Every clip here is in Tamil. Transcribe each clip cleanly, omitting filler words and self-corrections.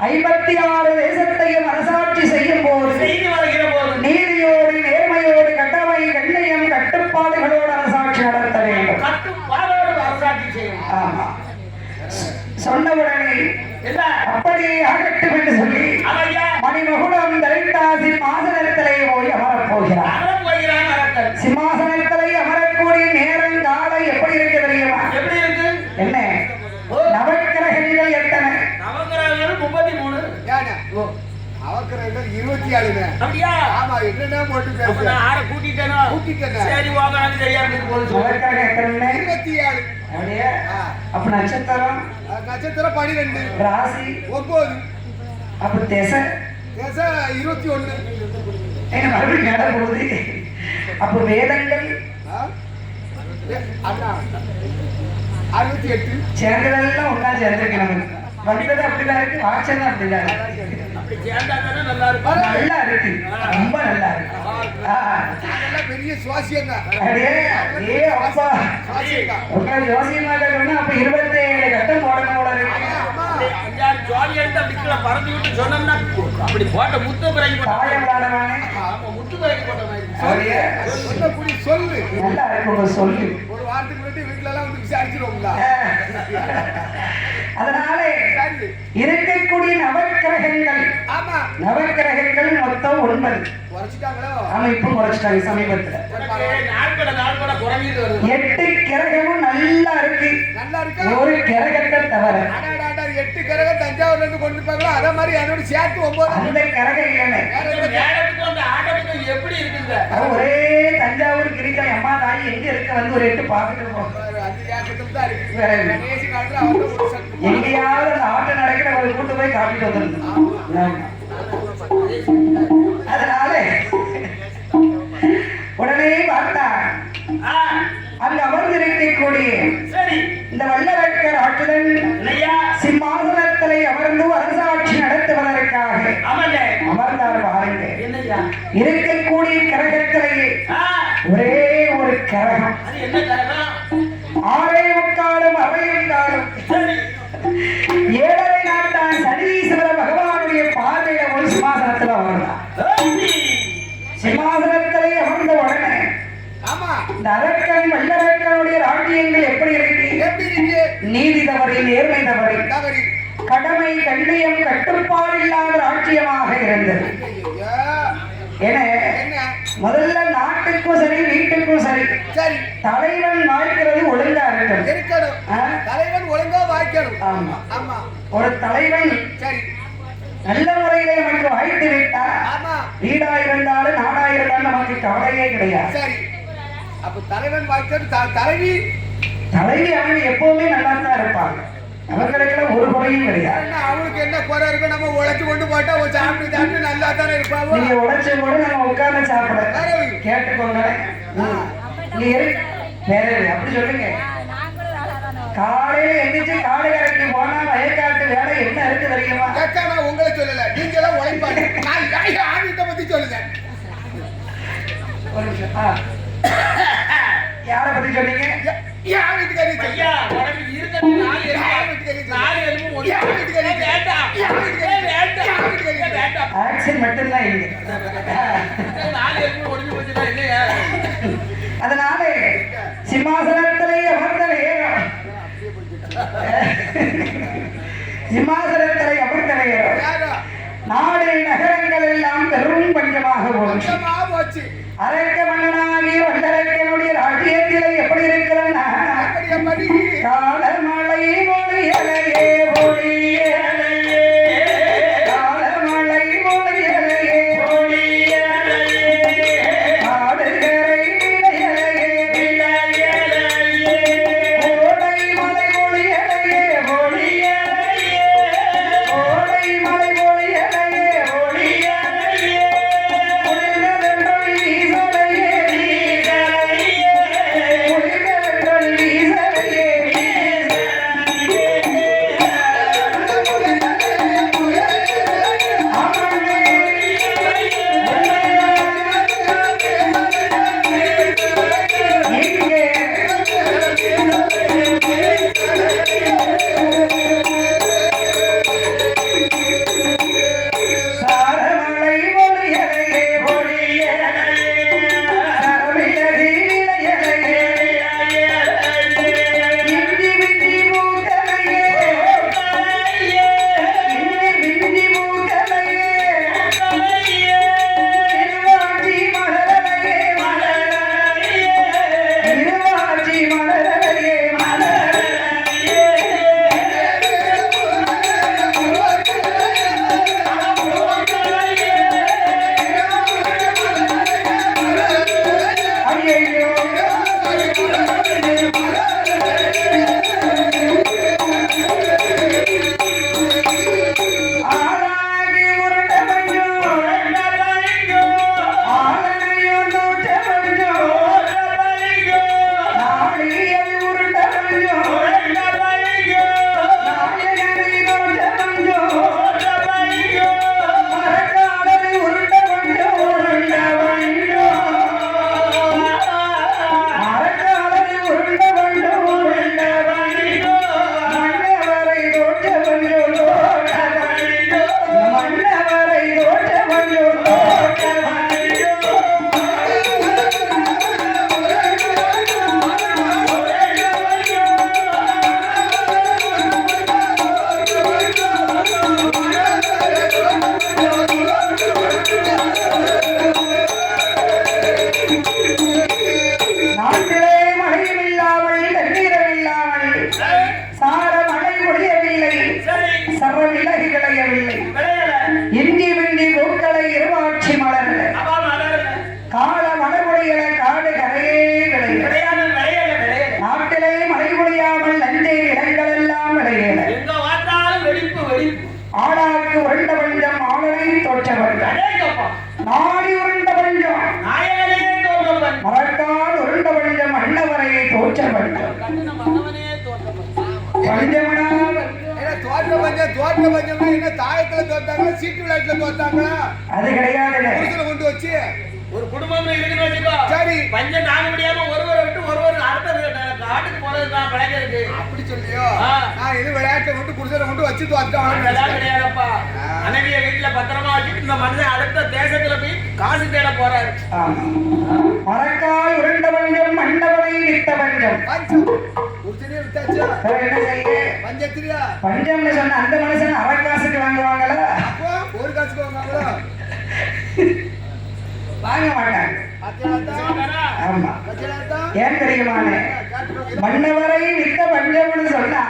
56 தேசத்தையும் அரசாட்சி செய்யும் போது நீதியோடு நேர்மையோடு கடமை கண்ணியம் கட்டுப்பாடுகளோடு அரசாட்சி நடத்த வேண்டும். ஆமா சொன்னவுடனே அப்படியே ஆகட்டும் என்று சொல்லி மணிமகுடம் தரித்தாசி மாசனத்திலே போய் அமரப் போகிறார். சிம்மாசனத்திலே அமரக்கூடிய நேரம் காலை எப்படி இருக்கு தெரியுமா? என்ன நவக்கிரகங்கள் எத்தனை? 33 அவக்கிரகங்கள் 27. அப்படியா? ஆமா, என்னன்னா போட்டு பேசுறேன். நான் ஆற கூட்டிட்டேனா? கூட்டிட்டேன். சரி வாங்க, எனக்கு தெரியாது போல சொல்லு. நவக்கிரகம் எத்தனை? 27. அப்படியே? அப்ப நட்சத்திரம்? நட்சத்திரம் 12. ராசி 9. அப்ப திசை? திசை 21. என்ன மறுபடியும் நட போகுது? அப்ப வேதங்கள்? அண்ணா 68. சேர்ந்ததெல்லாம் ஒன்னா சேர்ந்திருக்கணும். வந்தது அப்படிதான் இருக்கு, வாட்சம் அப்படிதான் இருக்கு. நல்லா இருக்கு, ரொம்ப நல்லா இருக்கு. பெரிய சுவாசியங்க. ஏ அப்பா ஜோசியமாக அப்ப 27 கட்டம் போடணும் போல இருக்கு. அப்படி போட்ட முத்து பிறகு தாயம் விளாடவானே முத்து பிறகு போட்ட மாதிரி சொல்லு. நல்லா இருக்கு சொல்லு. ஒரு வாரத்துக்கு முன்னாடி வீட்டுல எல்லாம் வந்து விசாரிச்சிருவோங்களா? அதனால இருக்கக்கூடிய நவக்கிரகங்கள் நவக்கிரகங்கள் மொத்தம் 9. ஆமா, இப்ப குறைச்சிட்டாங்க சமீபத்துல. 8 கிரகமும் நல்லா இருக்கு. ஒரு கிரகத்தை தவிர 8 கிரகம் தஞ்சாவூர்ல இருந்து கொண்டு போங்களா? அதே மாதிரி அதோட சேர்த்து 9. அந்த கிரகம் இல்லைன்னு எப்படி இருக்குங்க? ஒரே தஞ்சாவூர் கிரிக்கல் அம்மா தாய் எங்க இருக்க வந்து ஒரு 8 பார்த்துட்டு எங்கேயாவது அந்த ஆட்டம் நடக்கிற ஒரு கூட்டு போய் காப்பிட்டு வந்துருந்தோம். அதனால உடனே பார்த்தா அங்கு அமர்ந்திருக்கக்கூடிய இந்த வல்லரக்கர் ஆட்டுடன் சிம்மாசனத்திலே அமர்ந்து அரசாட்சி நடத்துவதற்காக அமர்ந்தார். பாருங்க, இருக்கக்கூடிய கிரகத்திலேயே ஒரே ஒரு கிரகம் 6.25 அவையுண்டாலும் 7.5 நாட்டான் சனீஸ்வர பகவானுடைய பார்வையில ஒரு சிம்மாசனத்தில் அமர்ந்தார். சிம்மாசனத்திலே அமர்ந்த உடனே இந்த அரக்கன் வல்லரக்கனுடைய ராஜ்யங்கள் எப்படி இருக்கு? நீதி தவறி, நேர்மை தவறி, கடமை கண்ணியம் கட்டுப்பாடு இல்லாத ராஜ்யமாக இருந்தது. முதல்ல நாட்டுக்கும் சரி வீட்டுக்கும் சரி தலைவன் வாழ்க்கிறது ஒழுங்கா இருக்கணும். தலைவன் ஒழுங்கா வாய்க்கணும். ஆமா, ஒரு தலைவன் நல்ல முறையிலே நமக்கு வாய்த்து விட்டா வீடா இருந்தாலும் நாடா இருந்தாலும் நமக்கு கவலையே கிடையாது. அப்ப தலைவன் வாய்க்கணும். தலைவி அவங்க எப்பவுமே நல்லா தான் இருப்பாங்க. அவங்களுக்கு ஒரு குறையும் கிடையாது. அவங்களுக்கு என்ன குறை இருக்கு? நம்ம உழைச்சு கொண்டு போட்டா சாப்பிட்டு நல்லா தானே இருப்பாங்க. நீங்க உழைச்சு கூட நம்ம உட்கார்ந்து சாப்பிட கேட்டுக்கோங்க. அப்படி சொல்லுங்க. காலையில எந்திரிச்சு காடு கரைக்கு போனா வயக்காட்டு வேலை என்ன இருக்கு தெரியுமா? நான் உங்களை சொல்லல, நீங்க எல்லாம் உழைப்பாங்க. ஆதித்த பத்தி சொல்லுங்க. ஒரு நிமிஷம். யார பத்தி சொன்னீங்க? ஆக்சன் மட்டும்தான் இங்க. அதனால சிம்மாசனத்திலே அமர்ந்த நேரம் நாடு நகரங்கள் எல்லாம் பெரும் பஞ்சமாக போச்சு. அரக்க மன்னனாகிய வல்லரக்கனுடைய ராஜ்யத்திலே எப்படி இருக்கிறன்னா காலமழை மொழியலையே மொழியலையே காலமழை மொழியலையே மொழியலையே ஆடுகரை விளையலையே விளையலையே கோடை மலை மொழியலையே மொழியலையே கோடை மலை மொழியலையே மொழியலையே குளிர்ந்ததென்றொழி வீசலையே வீசலையே குளிர்ந்ததென்றொழி வீசலையே வீசலையே நாடி உருண்ட பஞ்சம் நாயகனே தோற்றவன் மரக்கால் உருண்ட பஞ்சம் அண்ணவரையை தோற்ற பஞ்சம் பஞ்சமனா தோற்ற பஞ்சம் என்ன தாயத்துல தோத்தாங்களா சீட்டு விளையாட்டுல தோத்தாங்களா அது கிடையாது கொண்டு வச்சு ஒரு குடும்பம் இருக்குன்னு வச்சுக்கோ சரி பஞ்சம் தாங்க முடியாம ஒருவரை விட்டு ஒருவர் அடுத்த காட்டுக்கு போறதுதான் பழகிருக்கு அப்படி சொல்லியோ நான் இது விளையாட்டை விட்டு குடிசை கொண்டு வச்சு தோத்தான் கிடையாதுப்பா மனைவிய வீட்டுல பத்திரமா வச்சுட்டு இந்த மனுஷன் அடுத்த தேசத்துல போய் காசு தேட போறாரு மரக்கால் உருண்ட பஞ்சம் மண்டவனை வித்த பஞ்சம் என்ன செய்ய பஞ்சத்திரியா பஞ்சம்னு சொன்ன அந்த மனுஷன் அரை காசுக்கு வாங்குவாங்களா ஒரு காசுக்கு வாங்குவாங்களா வாங்க மாட்டாங்க ஆமா ஏன் தெரியுமானே மன்னவரை வித்த பஞ்சம்னு சொன்னா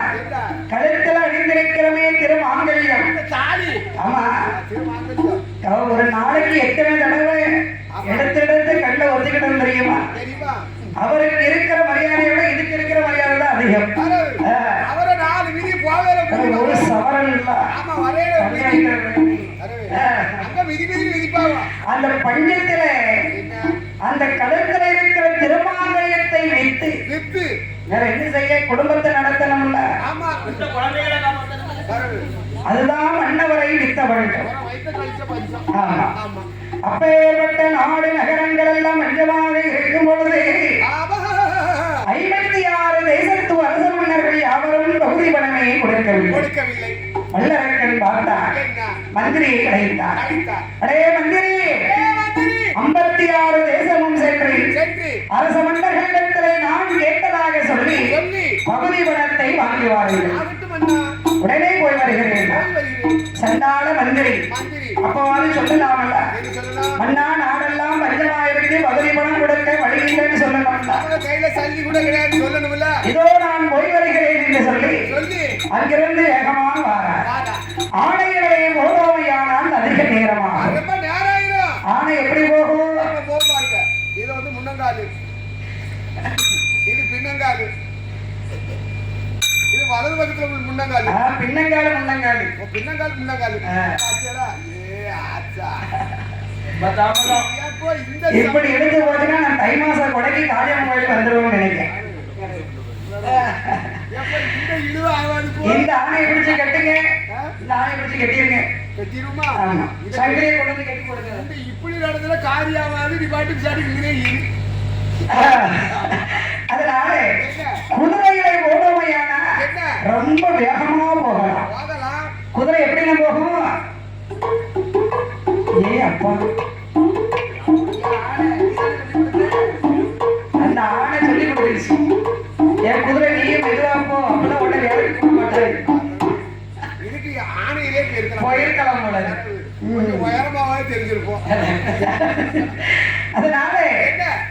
கழுத்துல அணிந்திருக்கிறமே திருமாங்கல்யம் ஆமா ஒரு நாளைக்கு எத்தனை தடவை எடுத்து கண்ட ஒத்துக்கிட்டோம் தெரியுமா அவருக்கு இருக்கிற மரியாதையோட இதுக்கு இருக்கிற மரியாதை தான் அதிகம் ஒரு சவரன் அந்த பஞ்சத்தில அந்த கடற்கரை இருக்கிற திருமாங்கல்யத்தை வித்து வேற என்ன செய்ய குடும்பத்தை நடத்தணும்ல அதுதான் மன்னவரை வித்த பஞ்சம் ஆமா அப்பேற்பட்ட நாடு நகரங்கள் எல்லாம் மஞ்சமாக இருக்கும் பொழுது 56 தேசத்து அரச மன்னர்கள் யாவரும் பகுதி பணமே கொடுக்கவில்லை வல்லரக்கன் பார்த்தார் மந்திரியை அழைத்தார் அடே மந்திரி 56 தேசமும் சென்று அரச மன்னர்களிடத்திலே நான் கேட்டதாக சொல்லி பகுதி பணத்தை வாங்கி வாருங்கள் உடனே போய் வருகிறேன் சண்டாள மந்திரி அப்பவாது சொல்லலாமல்ல மன்னா நாடெல்லாம் பஞ்சமாயிருக்கு பகுதி பணம் கொடுக்க வழி இல்லைன்னு சொல்லலாம்ல இதோ நான் போய் வருகிறேன் என்று சொல்லி அங்கிருந்து வேகமாக வாரார் ஆணைகளை போவோமையானால் அதிக நேரமாக ஆணை எப்படி போகும் இது வந்து முன்னங்காலு இது பின்னங்காலு இது வலது பக்கத்துல முன்னங்காலு பின்னங்காலு இப்படி எடுத்து போச்சுன்னா நான் தை மாசம் கொடைக்கு காளியம்மன் கோயிலுக்கு வந்துருவோம்னு நினைக்கிறேன் இந்த ஆணையை பிடிச்சு கட்டுங்க இந்த ஆணையை பிடிச்சு கட்டிருங்க சங்கரையை கொண்டு வந்து கட்டி கொடுங்க இப்படி நடந்ததுல காரியாவது நீ பாட்டுக்கு சாடி அதனால குதிரைகளை ஓடுமையான ரொம்ப வேகமா போகலாம் குதிரை எப்படிங்க போகும் ஏ அப்பா அந்த ஆணை சொல்லி கொடுத்துருச்சு என் குதிரை நீயும் மெதுவா போ அப்பதான் உடனே வேலைக்கு போக மாட்டாரு இதுக்கு ஆணையிலே போயிருக்கலாம் போல கொஞ்சம் உயரமாவே தெரிஞ்சிருப்போம் அதனால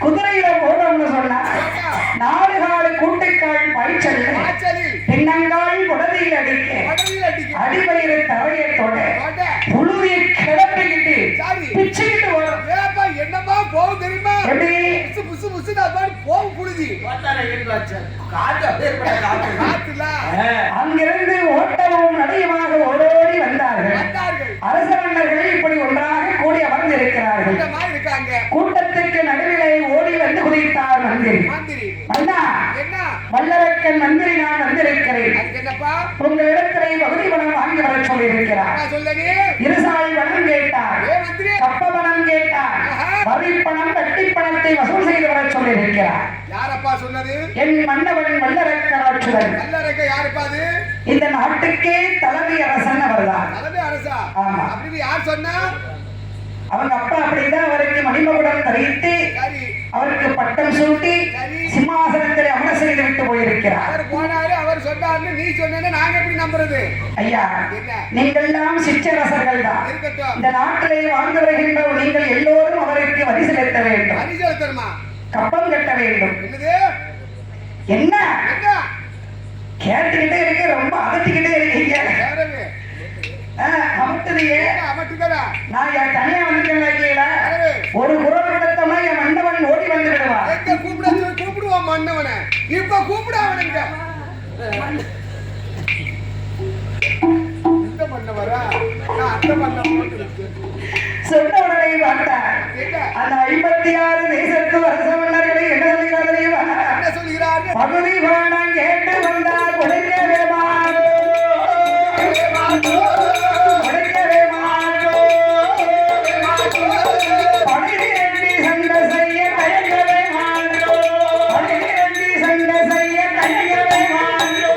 குதிரையில போடணும்னு சொன்னா 4 கால கூட்டைக்கால் பாய்ச்சல் பின்னங்கால் குடதியில் அடிக்க அடிவயிறு தரையத்தோட புழுவியை கிளப்பிக்கிட்டு பிச்சுக்கிட்டு வரும் என்னமா போகும் தெரியுமா எப்படி புசு புசு போகும் புழுதி அங்கிருந்து ஓட்டமும் நடையுமாக ஓடோடி வந்தார்கள் அரச மன்னர்கள் இப்படி ஒன்றாக கூடி அமர்ந்திருக்கிறார்கள் கூட்டத்திற்கு நடுவிலே ஓடி வந்து குதித்தார் மந்திரி அண்ணா வல்லரக்கன் மந்திரி நான் வந்திருக்கிறேன் உங்களிடத்திலே பகுதி பணம் வாங்கி வர சொல்லியிருக்கிறார் இருசாய் பணம் கேட்டார் கப்ப பணம் கேட்டார் வரி பணம் கட்டி பணத்தை வசூல் செய்து வர சொல்லியிருக்கிறார் யாரப்பா சொன்னது என் மன்னவன் வல்லரக்கராட்சுடன் யாருப்பா அது இந்த நாட்டுக்கே தலைமை அரசன் அவர்தான் தலைமை அரசா ஆமா அப்படி யார் சொன்னா அவங்க அப்பா அப்படிதான் அவருக்கு மணிமகுடம் தரித்து அவருக்கு பட்டம் சூட்டி சிம்மாசனத்தில் அமர செய்து விட்டு போயிருக்கிறார் அவர் போனாரு அவர் சொன்னாரு நீ சொன்ன நாங்க எப்படி நம்புறது ஐயா நீங்கள் எல்லாம் சிற்றரசர்கள் தான் இந்த நாட்டிலே வாழ்ந்து வருகின்ற நீங்கள் எல்லோரும் அவருக்கு வரி செலுத்த வேண்டும் வரி செலுத்தணுமா கப்பம் கட்ட வேண்டும் என்ன கேட்டுக்கிட்டே இருக்கு ரொம்ப அதட்டிக்கிட்டே இருக்கீங்க நான் என் தனியா வந்துட்டேன் ஒரு குரல் கொடுத்தோம்னா என் மன்னவன் ஓடி வந்து விடுவான் கூப்பிடுவான் மன்னவனை இப்ப கூப்பிட அவனுங்க இந்த மன்னவரா அந்த மன்னவன் சொன்ன உடனே பார்த்தா அந்த 56 தேசத்து அரச மன்னர்களை என்ன சொல்கிறார் தெரியுமா? என்ன சொல்கிறார்கள்? பகுதி பணம் கேட்டு வந்தா கொடுக்கவே மாட்டோம், கொடுக்கவே மாட்டோம். படுகிறண்டி சண்டை செய்ய தயங்கவே மாட்டோம், படுகிறண்டி சண்டை செய்ய தயங்கவே மாட்டோம்.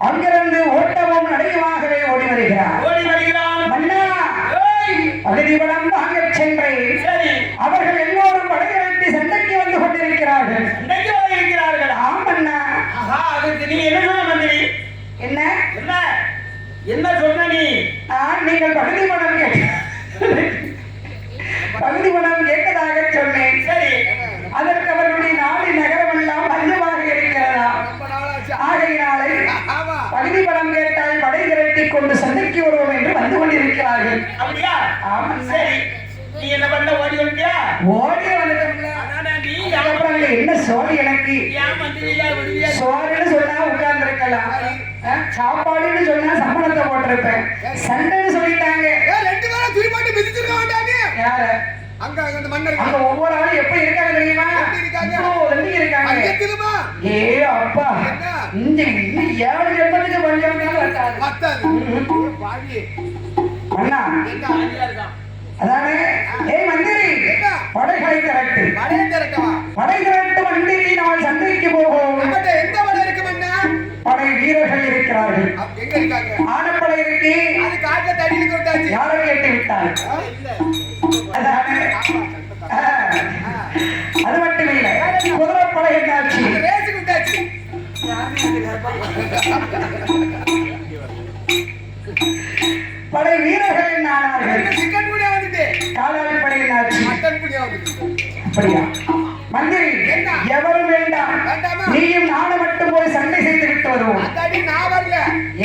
அங்கிருந்து ஓட்டமும் நடையுமாகவே ஓடி வருகிறார். மன்னா, பகுதிபடம் வாங்கச் சென்றேன். அவர்கள் எல்லோரும் படையெடுத்து சண்டைக்கு வந்து கொண்டிருக்கிறார்கள். ஆமண்ணா. என்ன என்ன சொன்ன நீ? நீங்கள் பகுதிபடம் பகுதிபடம் கேட்டதாக சொன்னேன். சரி, அதற்கு அவர்களுடைய நாடு நகரமெல்லாம் மஞ்சமாக இருக்கிறதா? ஆகையினாலே பகுதி படம் கேட்டால் படை திரட்டி கொண்டு சண்டைக்கு வருவோம் என்று வந்து கொண்டிருக்கிறார்கள். அப்படியா? ஆமா. சரி, நீ என்ன பண்ண? ஓடி வந்தியா? ஓடி வந்துட்டோம்ல. அப்புறம் என்ன சோறு? எனக்கு சோறுன்னு சொன்னா உட்கார்ந்து இருக்கலாம், சாப்பாடுன்னு சொன்னா சம்பளத்தை போட்டிருப்பேன். சண்டைன்னு சொல்லிட்டாங்க. ரெண்டு பேரும் துணி போட்டு மிதிச்சிருக்க மாட்டாங்க. யாரு? அங்க அந்த மன்னர் அங்க ஒவ்வொரு ஆளும் எப்படி இருக்காங்க தெரியுமா? இருக்காங்க. ஏ அப்பா, இந்த இன்னும் 7 ஜென்மத்துக்கு பஞ்சம் இருக்காது. அண்ணா அதானே? ஏய் மந்திரி, படைகளை திரட்டு. படை திரட்டு மந்திரி, நாம் சண்டைக்கு போவோம். எந்த படை இருக்கு? படை வீரர்கள் இருக்கிறார்கள். எங்க இருக்காங்க? ஆனப்படை இருக்கு. அது காட்ட தடியில் கொண்டாச்சு. யாரை கேட்டு விட்டால்? அதானே? அது மட்டும் இல்லை, குதிரைப்படை என்னாச்சு? ரேஸுக்கு விட்டாச்சு. படை வீரர்கள் என்ன ஆனார்கள்? சிக்கன் புடியா வந்துட்டு. காலாளி படை என்னாச்சு? மட்டன் புடியா வந்துட்டு. அப்படியா? மந்திரி, எவரும் வேண்டாம், நீயும் நானும் மட்டும் போய் சண்டை செய்து விட்டு வருவோம். அதாடி நான் வரல.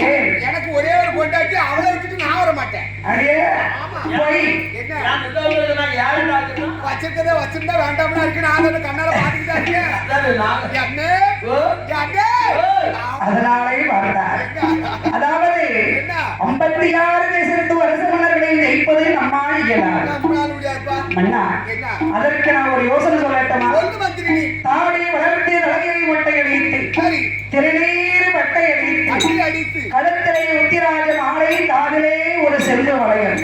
ஏன்? எனக்கு ஒரே ஒரு பொண்டாட்டி, அவளை விட்டுட்டு நான் வர மாட்டேன். அடியே போய் என்ன வச்சிருக்கதே வச்சிருந்தா வேண்டாம்னா இருக்கு. நான் அதை கண்ணால பாத்துக்கிட்டா இருக்கேன். அதனாலே பார்த்தார். அதாவது 56 தேசத்து அரச மன்னர்களை ஜெயிப்பது நம்மால் இயலாது. மன்னா, அதற்கு நான் ஒரு யோசனை சொல்லட்டுமா? தாடி வளர்த்து தலையை மொட்டை அடித்து திருநீர் பட்டை அடித்து கழுத்திலே உத்திராஜ மாலை, காதிலே ஒரு செல்வ வளையல்.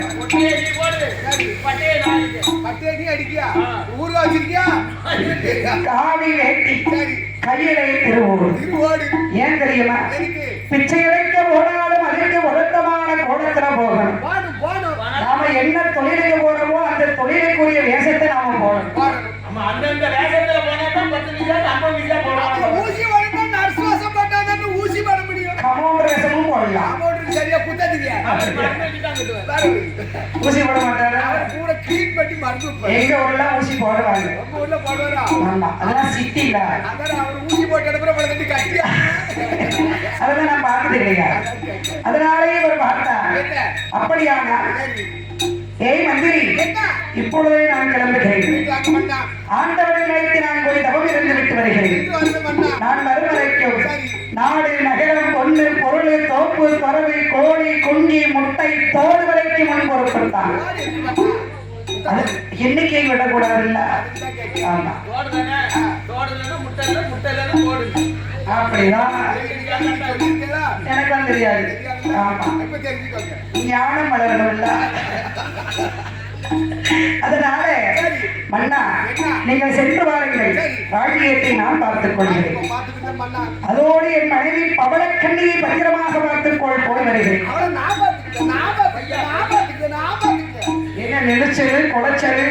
காவி வேட்டி, கையிலே திருவோடு. ஏன் தெரியுமா? பிச்சை எடுக்க போனாலும் அதற்கு வருத்தமான கோணத்துல போகணும். நாம என்ன தொழிலுக்கு போறோமோ அந்த தொழிலுக்குரிய வேஷத்தை நாம போடணும். அந்தந்த வேஷத்துல போனா 10 விசா 50 விசா போடலாம். ஊசி வளர்ந்தா நர்ஸ் வாசம் பட்டாதான் ஊசி ஊசி போட மாட்டாரா? அவர் கூட க்ளீன் பண்ணி மருந்து வைப்பாரு. எங்க ஊர்ல ஊசி போடுவாங்க. நம்ம ஊர்ல போடுவாரா? ஆமா, அதெல்லாம் சிட்டில. அதான் அவர் ஊசி போட்ட இடத்துல பல கட்டி கட்டி அதெல்லாம் நான் பார்த்தது இல்லையா? அதனாலேயே இவர் பார்த்தா என்ன? அப்படியானா சரி. ஏய் மந்திரி, என்ன? இப்பொழுதே நான் கிளம்புகிறேன். வீட்டு வாங்க மன்னா. ஆண்டவனை நினைத்து நான் போய் தவம் இருந்து விட்டு வருகிறேன். வீட்டு வந்து மன்னா. நான் வரும் வரைக்கும் சரி. நாடு நகரம் பொண்ணு பொருள் தோப்பு துறவு கோழி குஞ்சு முட்டை தோடு வரைக்கும் முன் பொறுப்படுத்தான். யார் எப்படி மன்னா? அது எண்ணிக்கை விடக்கூடாதுல்ல. அதுதான் கேட்கிறேன். ஆமா, தோடுதானே? தோடுதானே? முட்டை இல்ல, முட்டை இல்லைன்னா தோடு. அப்படிதான். தெரியுங்களா? எனக்கும் தெரியாது. ஆமா, இப்ப தெரிஞ்சுக்கோங்க. ஞானம் வளரணும்ல. அதனால மன்னா, நீங்கள் சென்று வாருங்கள். ராஜ்யத்தை நான் பார்த்துக் கொள்கிறேன். இப்ப பாத்துக்கிட்டேன் மன்னா. அதோடு என் மனைவி பவளக்கண்ணியை பத்திரமாக பார்த்துக்கொள் போய் வருகிறேன். அவளை நான் பாத்துக்கிட்டேன், நான் பாத்துக்கிட்டேன், நான் பாத்துக்கிட்டேன், நான் பாத்துக்கிட்டேன். என்ன நெரிச்சல் குலைச்சல்?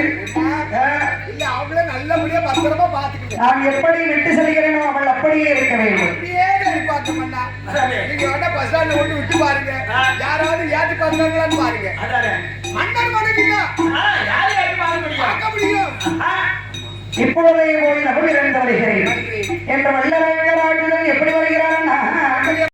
இல்ல, அவளை நல்லபடியா பத்திரமா பாத்துக்கிட்டேன். நான் எப்படி விட்டு செல்கிறேனோ அவள் அப்படியே இருக்க வேண்டும். அப்படியே எதிர்பார்க்க மாட்டா. நீங்க வேணா பஸ் ஸ்டாண்ட்ல கொண்டு விட்டு பாருங்க, யாராவது ஏத்தி பாருங்களான்னு பாருங்க. மன்னர் மனைவி பார்க்க முடியும். இப்பொழுதே போய் நபம் இறந்து வருகிறேன் என்று வல்லரங்கராஜுடன் எப்படி வருகிறான்?